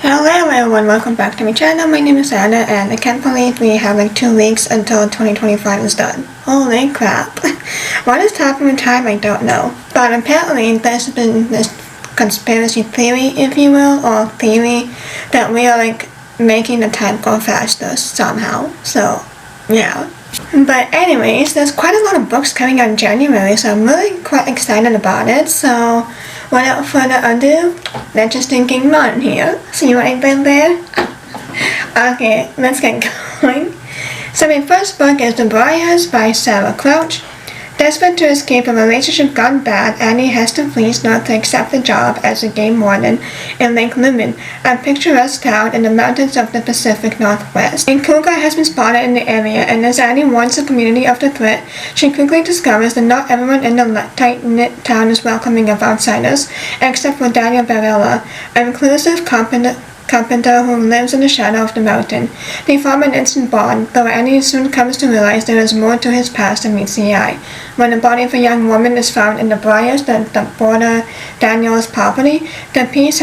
Hello everyone, welcome back to my channel. My name is Anna and I can't believe we have like 2 weeks until 2025 is done. Holy crap. What is happening in time, I don't know. But apparently there's been this conspiracy theory, if you will, or theory that we are like making the time go faster somehow. So, yeah. But anyways, there's quite a lot of books coming out in January, so I'm really quite excited about it. So, without further ado, let's just get on here. See what I did there? Okay, let's get going. So my first book is The Briars by Sarah Crouch. Desperate to escape a relationship gone bad, Annie has to flee north to accept a job as a game warden in Lake Lumen, a picturesque town in the mountains of the Pacific Northwest. A cougar has been spotted in the area, and as Annie warns the community of the threat, she quickly discovers that not everyone in the tight-knit town is welcoming of outsiders, except for Daniel Barella, an reclusive carpenter who lives in the shadow of the mountain. They form an instant bond, though Annie soon comes to realize there is more to his past than meets the eye. When the body of a young woman is found in the briars that border Daniel's property, the piece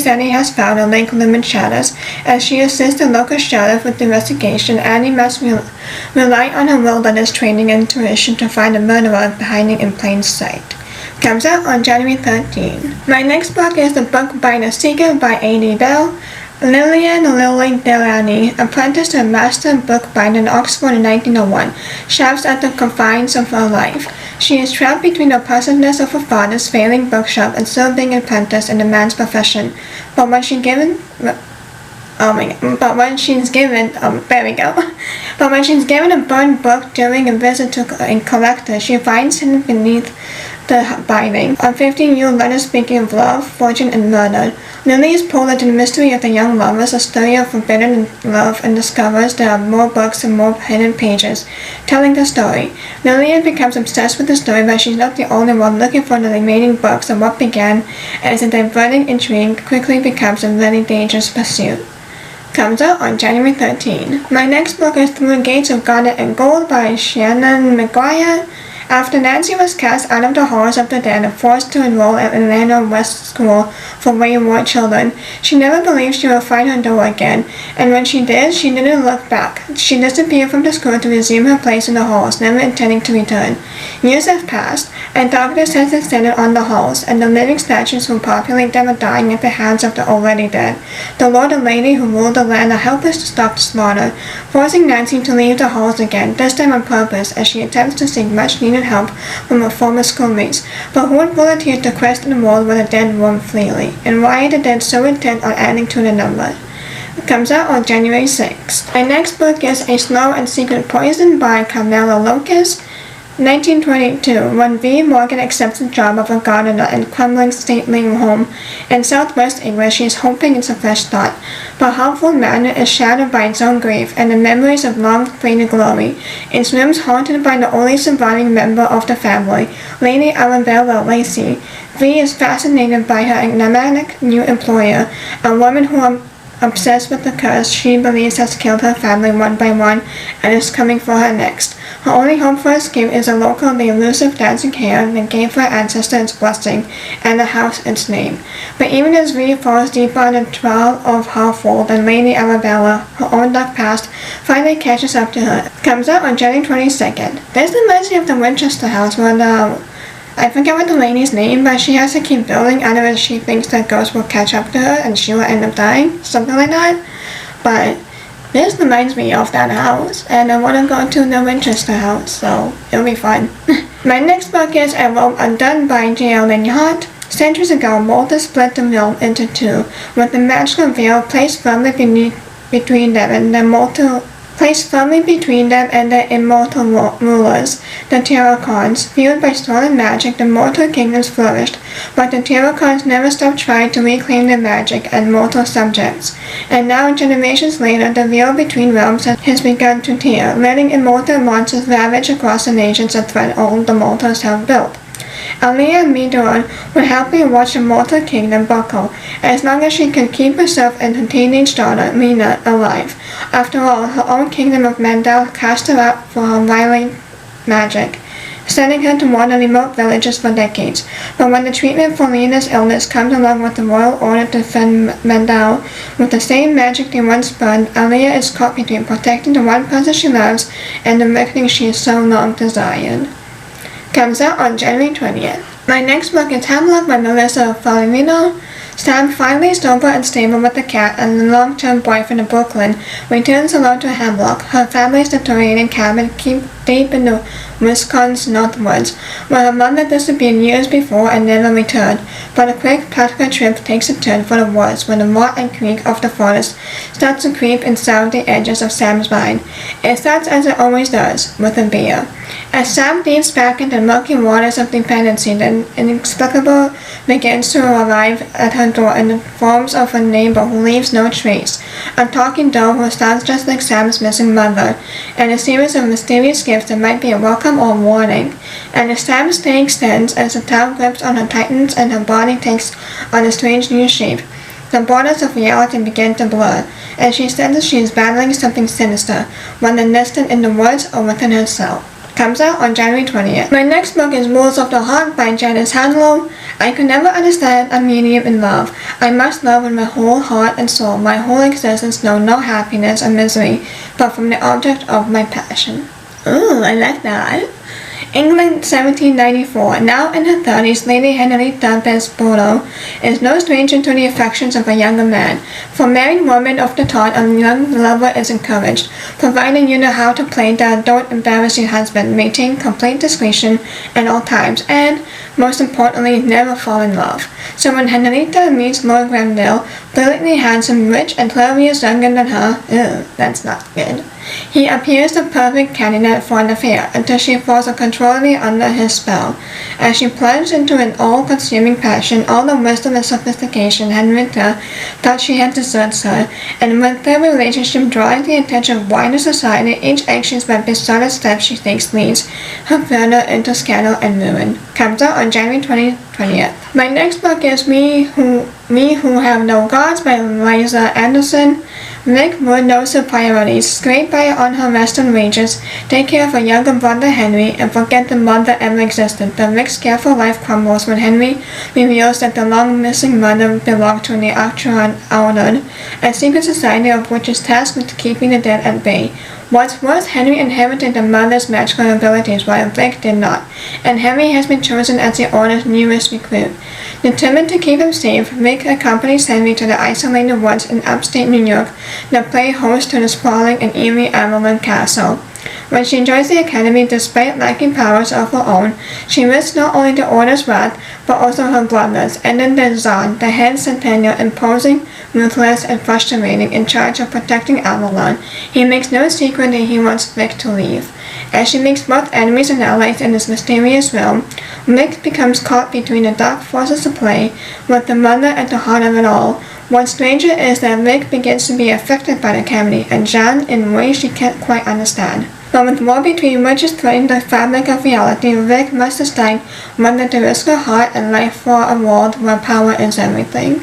Annie has found in Lake Lumen shatters. As she assists the local sheriff with the investigation, Annie must rely on her wilderness training and intuition to find the murderer hiding in plain sight. Comes out on January 13. My next book is The Book by the Seeker by A.D. Bell. Lillian Lily Delaney, apprenticed to a master bookbinder in Oxford in 1901, chafes at the confines of her life. She is trapped between the oppressiveness of her father's failing bookshop and still being an apprentice in the man's profession. But when she's given a burned book during a visit to a collector, she finds hidden beneath the binding a 15-year letter speaking of love, fortune, and murder. Lily is pulled into the mystery of the young lovers, a story of forbidden love, and discovers there are more books and more hidden pages telling the story. Lillian becomes obsessed with the story, but she's not the only one looking for the remaining books, and what began as a diverting intrigue quickly becomes a really dangerous pursuit. Comes out on January 13. My next book is Through the Gates of Garnet and Gold by Shannon McGuire. After Nancy was cast out of the halls of the dead and forced to enroll at Atlanta West School for Wayward Children, she never believed she would find her door again, and when she did, she didn't look back. She disappeared from the school to resume her place in the halls, never intending to return. Years have passed, and darkness has descended on the halls, and the living statues who populate them are dying at the hands of the already dead. The lord and lady who ruled the land are helpless to stop the slaughter, forcing Nancy to leave the halls again, this time on purpose, as she attempts to seek much-needed help from her former schoolmates. But who would volunteer to question the world where the dead roam freely, and why are the dead so intent on adding to the number? It comes out on January 6th. My next book is A Slow and Secret Poison by Carmela Locust. 1922, when V. Morgan accepts the job of a gardener in crumbling stately home in southwest England, she is hoping it's a fresh start. But Hartford Manor is shattered by its own grief and the memories of long-faded glory. Its rooms haunted by the only surviving member of the family, Lady Arabella Lacey. V is fascinated by her enigmatic new employer, a woman who obsessed with the curse she believes has killed her family one by one and is coming for her next. Her only hope for escape is a local the elusive dancing hair that gave her ancestor its blessing and the house its name. But even as V falls deeper on the trail of Hartford and Lady Arabella, her own dark past finally catches up to her. It comes out on January 22nd. This reminds me of the Winchester house where I forget what the lady's name, but she has to keep building otherwise she thinks that ghosts will catch up to her and she will end up dying, something like that. But this reminds me of that house, and I want to go to the Winchester house, so it'll be fun. My next book is A Rope Undone by J.L. Linhart. Centuries ago, Malta split the realm into two, with the magical veil placed firmly between them and the immortal rulers, the Terracons. Fueled by stolen magic, the mortal kingdoms flourished, but the Terracons never stopped trying to reclaim their magic and mortal subjects. And now, generations later, the veil between realms has begun to tear, letting immortal monsters ravage across the nations that threaten all the mortals have built. Alea Midor would happily watch the mortal kingdom buckle, as long as she could keep herself and her teenage daughter, Lena, alive. After all, her own kingdom of Mandel cast her out for her violent magic. sending her to wander remote villages for decades. But when the treatment for Lena's illness comes along with the royal order to defend Mandal with the same magic they once burned, Alia is caught between protecting the one person she loves and the reckoning she has so long desired. Comes out on January 20th. My next book is Hemlock by Melissa Fallerino. Sam, finally sober and stable with the cat and the long-term boyfriend of Brooklyn, returns alone to Hemlock, her family's deteriorating cabin deep in the Wisconsin northwoods, where her mother disappeared years before and never returned. But a quick, practical trip takes a turn for the worse when the rot and creak of the forest starts to creep inside the edges of Sam's mind. It starts as it always does, with a beer. As Sam dives back into the murky waters of dependency, the inexplicable begins to arrive at her door in the forms of a neighbor who leaves no trace, a talking doll who sounds just like Sam's missing mother, and a series of mysterious gifts that might be a welcome or a warning. And as Sam's day extends, as the town grips on her tightens and her body takes on a strange new shape, the borders of reality begin to blur, and she senses she is battling something sinister, whether nested in the woods or within herself. Comes out on January 20th. My next book is Rules of the Heart by Janice Hanlow. I could never understand a medium in love. I must love with my whole heart and soul. My whole existence know no happiness or misery, but from the object of my passion. Ooh, I like that. England, 1794. Now in her 30s, Lady Henrietta Bessborough is no stranger to the affections of a younger man. For married women of the time, a young lover is encouraged, providing you know how to play the don't embarrass your husband, maintain complete discretion at all times, and, most importantly, never fall in love. So when Henrietta meets Lord Grenville, brilliantly handsome, rich, and 12 years younger than her, that's not good. He appears the perfect candidate for an affair until she falls uncontrollably under his spell. As she plunges into an all-consuming passion, all the wisdom and sophistication Henrietta thought she had deserts her, and with their relationship drawing the attention of wider society, each anxious but besotted step she takes leads her further into scandal and ruin. Comes out on January 20th. My next book is Me Who Have No Gods by Liza Anderson. Vic Wood knows her priorities, scrape by on her western wages, take care of her younger brother Henry, and forget the mother ever existed. But Vic's careful life crumbles when Henry reveals that the long-missing mother belonged to the Audun, a secret society of which is tasked with keeping the dead at bay. What's worse, Henry inherited the mother's magical abilities while Vic did not, and Henry has been chosen as the Order's newest recruit. Determined to keep him safe, Vic accompanies Henry to the isolated woods in upstate New York that play host to the sprawling and eerie Avalon Castle. When she joins the Academy, despite lacking powers of her own, she risks not only the Order's wrath, but also her brother's, and then there's Zahn, the head centennial, imposing, ruthless, and frustrating, in charge of protecting Avalon. He makes no secret that he wants Vic to leave. As she makes both enemies and allies in this mysterious realm, Vic becomes caught between the dark forces of play, with the mother at the heart of it all. What's stranger is that Vic begins to be affected by the Academy, and Jeanne in ways she can't quite understand. But with war between witches threatening the fabric of reality, Vic must decide whether to risk her heart and life for a world where power is everything.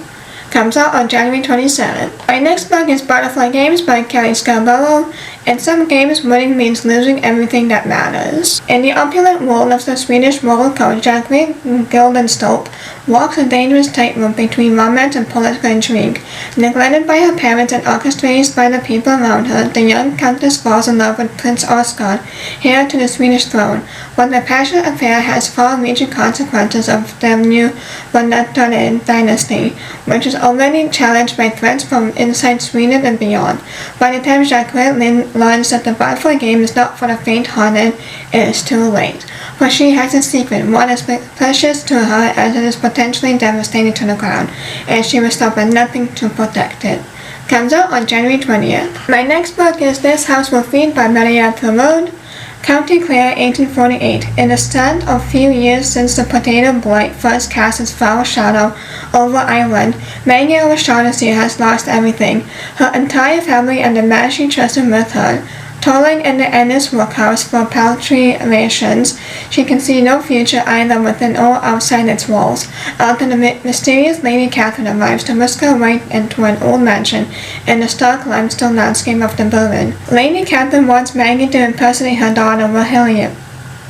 Comes out on January 27th. My next book is Butterfly Games by Kelly Scarborough. In some games, winning means losing everything that matters. In the opulent world of the Swedish roller coach, Jacqueline Gildenstolpe walks a dangerous tightrope between romance and political intrigue. Neglected by her parents and orchestrated by the people around her, the young countess falls in love with Prince Oscar, heir to the Swedish throne. But the passionate affair has far-reaching consequences of their new Vanatanen dynasty, which is already challenged by threats from inside Sweden and beyond. By the time Jacqueline learns that the butterfly game is not for the faint-hearted, it is too late. For she has a secret, one as precious to her as it is potentially devastating to the crown, and she will stop at nothing to protect it. Comes out on January 20th. My next book is This House Will Feed by Maria Thoreau. County Clare, 1848. In the stand of few years since the potato blight first cast its foul shadow over Ireland, Maggie O'Shaughnessy has lost everything, her entire family and the man she trusted with her. Toiling in the endless workhouse for paltry rations, she can see no future either within or outside its walls, until the mysterious Lady Catherine arrives to whisk her way into an old mansion in the stark limestone landscape of the Berlin. Lady Catherine wants Maggie to impersonate her daughter Wilhelmina,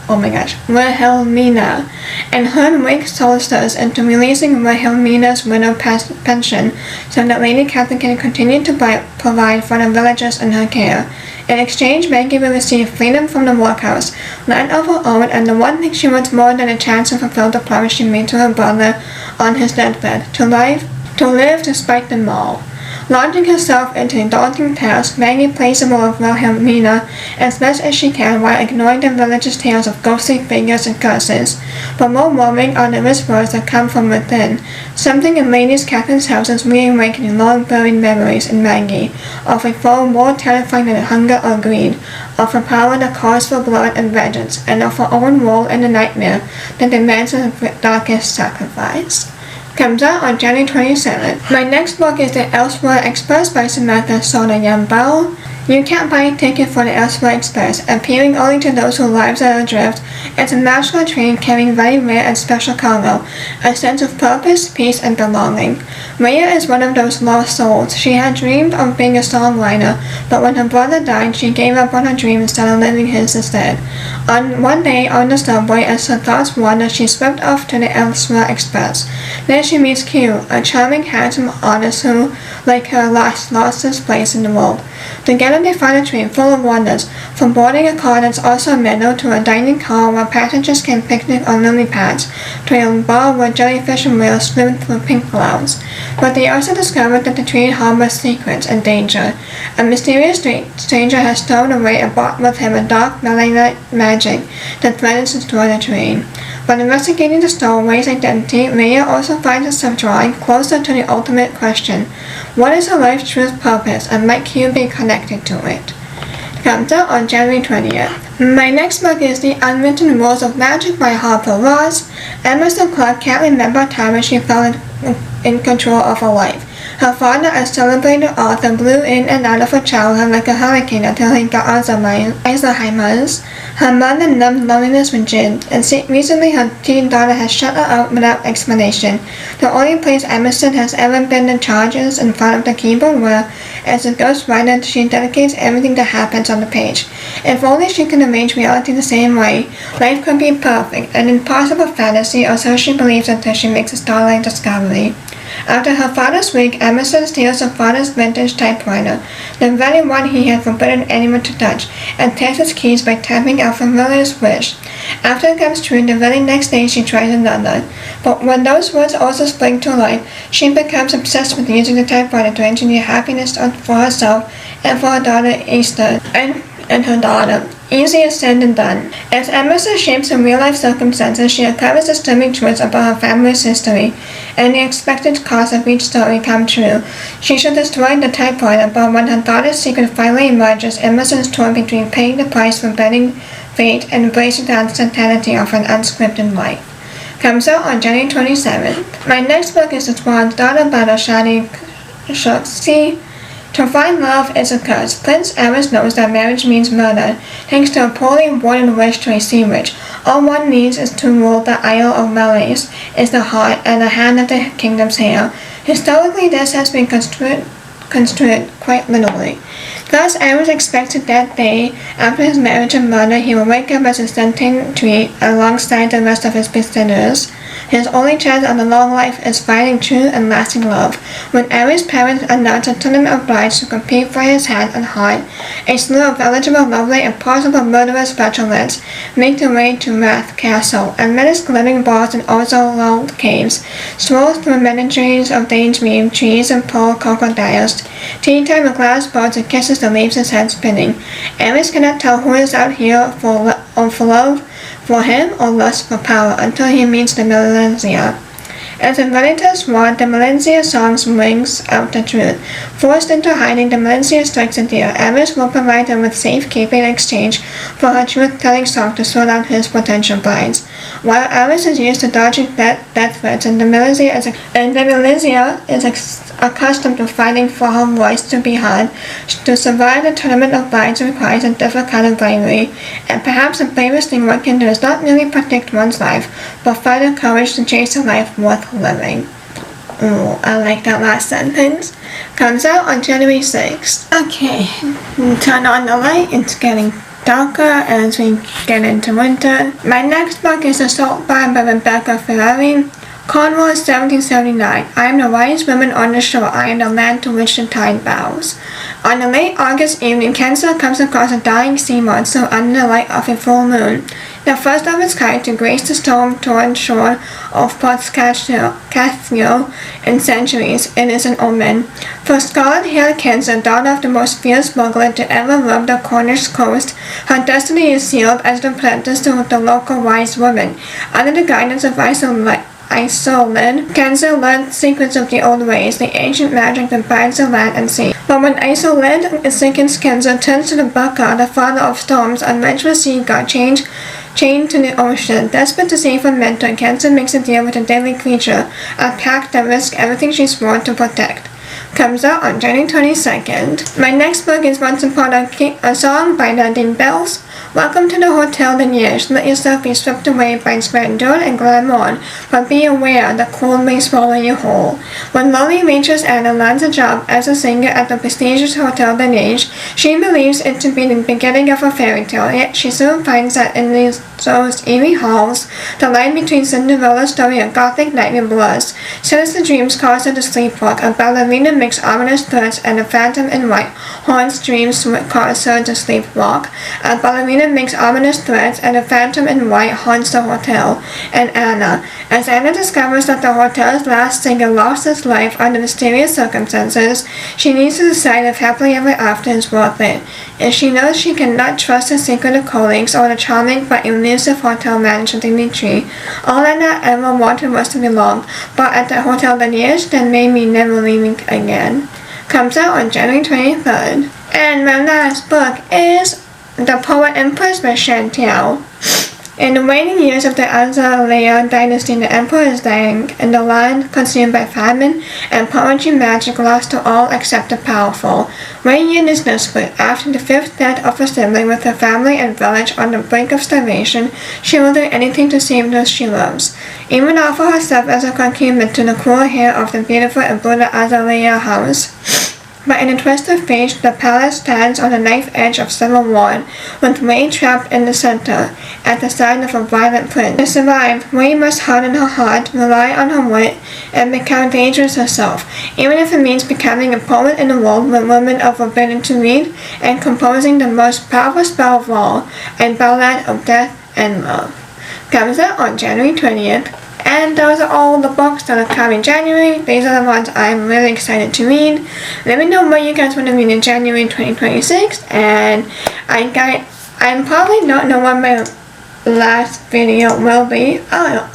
Wilhelmina, and hoodwinked Solstice into releasing Wilhelmina's widow pension so that Lady Catherine can continue to provide for the villagers in her care. In exchange, Maggie will receive freedom from the workhouse, land of her own, and the one thing she wants more than a chance to fulfill the promise she made to her brother on his deathbed, to live despite them all. Launching herself into a daunting task, Maggie plays the role of Wilhelmina as best as she can while ignoring the villagers' tales of ghostly figures and curses. But more worrying are the whispers that come from within. Something in Lady Catherine's house is reawakening long-buried memories in Maggie, of a foe more terrifying than hunger or greed, of a power that calls for blood and vengeance, and of her own role in the nightmare that demands the darkest sacrifice. Comes out on January 27th. My next book is The Elseworld Express by Samantha Soda-Yambao. You can't buy a ticket for the Elseworld Express, appealing only to those whose lives are adrift. It's a magical train carrying very rare and special cargo, a sense of purpose, peace, and belonging. Maya is one of those lost souls. She had dreamed of being a songwriter, but when her brother died, she gave up on her dream and started living his instead. One day on the subway, as her thoughts wander, she swept off to the Elseworld Express. There she meets Q, a charming, handsome artist who, like her, lost his place in the world. Together they find a train full of wonders, from boarding a car that's also a meadow to a dining car where passengers can picnic on lily pads, to a bar where jellyfish and whales swim through pink clouds. But they also discover that the train harbors secrets and danger. A mysterious stranger has stowed away and brought with him a dark malign magic that threatens to destroy the train. But investigating the stowaway's identity, Leia also finds herself drawing closer to the ultimate question: what is her life's true purpose, and might Q be connected to it? Comes out on January 20th. My next book is The Unwritten Rules of Magic by Harper Ross. Emerson Clark can't remember a time when she felt in control of her life. Her father, a celebrated author, blew in and out of her childhood like a hurricane until he got Alzheimer's. Her mother numbed loneliness with gin, and recently her teen daughter has shut her out without explanation. The only place Emerson has ever been the charges in front of the keyboard where, as a ghostwriter, she dedicates everything that happens on the page. If only she could arrange reality the same way, life could be perfect, an impossible fantasy, or so she believes until she makes a startling discovery. After her father's wake, Emerson steals her father's vintage typewriter, the very one he had forbidden anyone to touch, and tests its keys by tapping a familiar wish. After it comes true, the very next day she tries another. But when those words also spring to life, she becomes obsessed with using the typewriter to engineer happiness for herself and for her daughter Easter and her daughter. Easier said than done. As Emerson shapes her real-life circumstances, she uncovers disturbing truths about her family's history, and the expected cost of each story come true. She should destroy the typewriter, but when her daughter's secret finally emerges, Emerson is torn between paying the price for bending fate and embracing the uncertainty of an unscripted life. Comes out on January 27th. My next book is The Swan's Daughter by Shadi Shokshi. To find love is a curse. Prince Aris knows that marriage means murder, thanks to a poorly worded wish to a sea witch. All one needs is to rule the Isle of Malaise, is the heart and the hand of the kingdom's hair. Historically, this has been construed quite literally. Thus, Aris expects that day, after his marriage and murder, he will wake up as a sentient tree alongside the rest of his prisoners. His only chance of a long life is finding true and lasting love. When Aries' parents announce a tournament of brides to compete for his hand and heart, a slew of eligible, lovely, and possible murderous bachelorettes make their way to Wrath Castle, and menace living balls in Ozolald caves, strolls through menageries of daydream trees and pearl crocodiles, tea time with glass boats and kisses that leaves his head spinning. Aries cannot tell who is out here for love, for him, or lust for power, until he meets the Melanzia. As a Vanitas ward, the Melanzia song rings out the truth. Forced into hiding, the Melanzia strikes a deal. Aris will provide her with safekeeping in exchange for her truth-telling song to sort out his potential brides. While Aris is used to dodging death threats, and the Melanzia is accustomed to fighting for her voice to be heard, to survive the tournament of brides requires a different kind of bravery, and perhaps the bravest thing one can do is not merely protect one's life, but find the courage to chase a life worth living. Oh, I like that last sentence. Comes out on January 6th. Okay, turn on the light, it's getting darker as we get into winter. My next book is Assault by Rebecca Ferrari. Cornwall, 1779. I am the wise woman on the shore. I am the land to which the tide bows. On a late August evening, Cancer comes across a dying sea monster under the light of a full moon. The first of its kind to grace the storm-torn shore of Port Castile in centuries, it is an omen. For scarlet-haired Cancer, daughter of the most fierce burglar to ever roam the Cornish coast, her destiny is sealed as the apprentice to the local wise woman. Under the guidance of Isolde, Cancer learned secrets of the old ways, the ancient magic that binds the land and sea. But when Isolde sickens, Cancer turns to the Bacca, the father of storms, unmentioned sea god chained to the ocean. Desperate to save her mentor, Cancer makes a deal with a deadly creature, a pact that risks everything she swore to protect. Comes out on January 22nd. My next book is Once Upon a Song by Nadine Bells. Welcome to the Hotel de Liège. Let yourself be swept away by its grandeur and glamour, but be aware the cold may swallow you whole. When lonely waitress Anna lands a job as a singer at the prestigious Hotel de Liège, she believes it to be the beginning of a fairy tale, yet she soon finds that in those eerie halls, the line between Cinderella's story of gothic nightmare blurs. Sinister dreams cause her to sleepwalk, a ballerina makes ominous threats, and a phantom in white haunts dreams cause her to sleepwalk. A ballerina makes ominous threats, and a phantom in white haunts the hotel and Anna. As Anna discovers that the hotel's last singer lost his life under mysterious circumstances, she needs to decide if happily ever after is worth it. If she knows she cannot trust her secretive colleagues or the charming but elusive hotel manager Dimitri, all Anna ever wanted was to belong, but at the Hotel de Liège that made me never leaving again. Comes out on January 23rd. And my last book is The Poet Empress by Chantal. In the waning years of the Azalea dynasty, the emperor is dying, and the land consumed by famine and poetry magic lost to all except the powerful. Yin is desperate. After the fifth death of a sibling with her family and village on the brink of starvation, she will do anything to save those she loves, even offer herself as a concubine to the cruel heir of the beautiful and brutal Azalea house. But in a twist of fate, the palace stands on the knife edge of civil war, with Wei trapped in the center, at the side of a violent prince. To survive, Wei must harden her heart, rely on her wit, and become dangerous herself, even if it means becoming a poet in a world where women are forbidden to read, and composing the most powerful spell of all, a ballad of death and love. Comes out on January 20th. And those are all the books that are coming in January. These are the ones I'm really excited to read. Let me know what you guys want to read in January 2026. And I'm probably not know what my last video will be. Oh,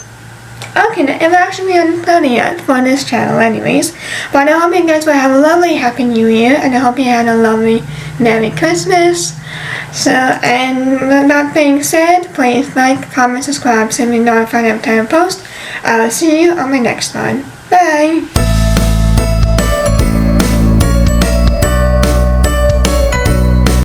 okay, it'll actually be on 30th for this channel anyways. But I hope you guys will have a lovely Happy New Year. And I hope you had a lovely Merry Christmas. So, and with that being said, please like, comment, subscribe, so you'll be notified every time I post. I will see you on my next one. Bye!